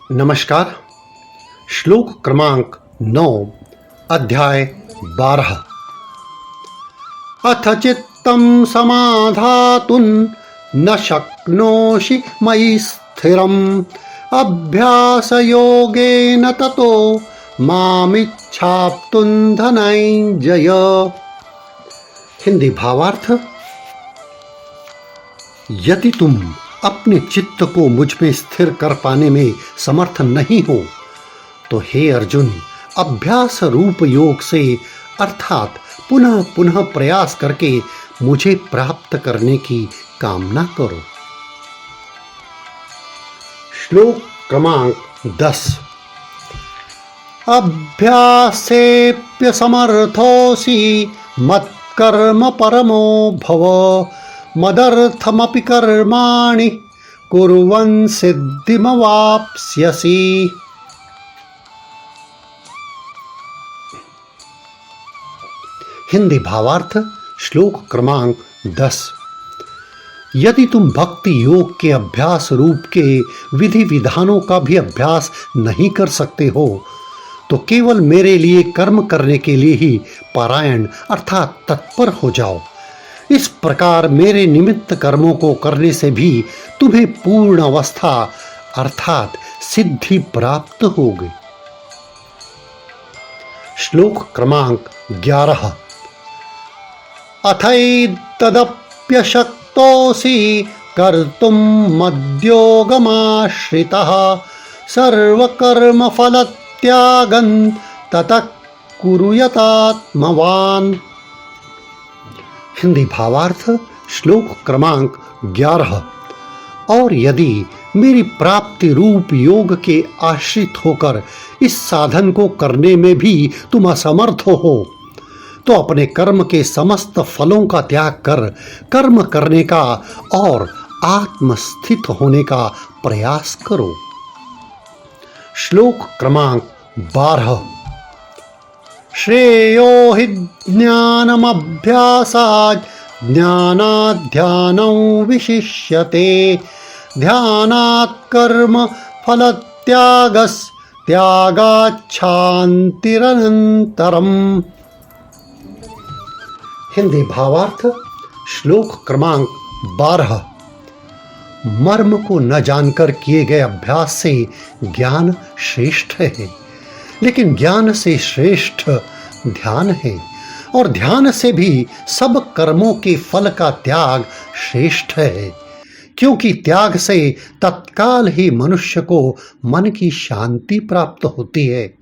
नमस्कार। श्लोक क्रमांक 9 अध्याय 12। अथ चित्तं समाधातुं न शक्नोषि मयि स्थिरम् अभ्यासयोगेन ततो मामिच्छाप्तुं धनंजय। हिंदी भावार्थ। यदि तुम अपने चित्त को मुझ में स्थिर कर पाने में समर्थ नहीं हो तो हे अर्जुन, अभ्यास रूप योग से अर्थात पुनः पुनः प्रयास करके मुझे प्राप्त करने की कामना करो। श्लोक क्रमांक 10। अभ्यासेऽप्यसमर्थोऽसि मत्कर्म परमो भव मदर्थमपि कर्माणि कुर्वन् सिद्धिमवाप्स्यसि। हिंदी भावार्थ। श्लोक क्रमांक 10। यदि तुम भक्ति योग के अभ्यास रूप के विधि विधानों का भी अभ्यास नहीं कर सकते हो तो केवल मेरे लिए कर्म करने के लिए ही पारायण अर्थात तत्पर हो जाओ। इस प्रकार मेरे निमित्त कर्मों को करने से भी तुम्हें पूर्ण अवस्था अर्थात सिद्धि प्राप्त होगी। श्लोक क्रमांक 11। अथैतदप्यशक्तोऽसि कर्तुं मद्योगमाश्रितः सर्वकर्मफलत्यागं ततः कुरु यतात्मवान्। हिंदी भावार्थ। श्लोक क्रमांक 11। और यदि मेरी प्राप्ति रूप योग के आश्रित होकर इस साधन को करने में भी तुम असमर्थ हो तो अपने कर्म के समस्त फलों का त्याग कर कर्म करने का और आत्मस्थित होने का प्रयास करो। श्लोक क्रमांक 12। श्रेयो हि ज्ञानमभ्यासात् ज्ञानाध्यानं विशिष्यते ध्यानात् कर्म फलत्यागात् शान्तिरनन्तरम्। हिंदी भावार्थ। श्लोक क्रमांक 12। मर्म को न जानकर किए गए अभ्यास से ज्ञान श्रेष्ठ है, लेकिन ज्ञान से श्रेष्ठ ध्यान है और ध्यान से भी सब कर्मों के फल का त्याग श्रेष्ठ है, क्योंकि त्याग से तत्काल ही मनुष्य को मन की शांति प्राप्त होती है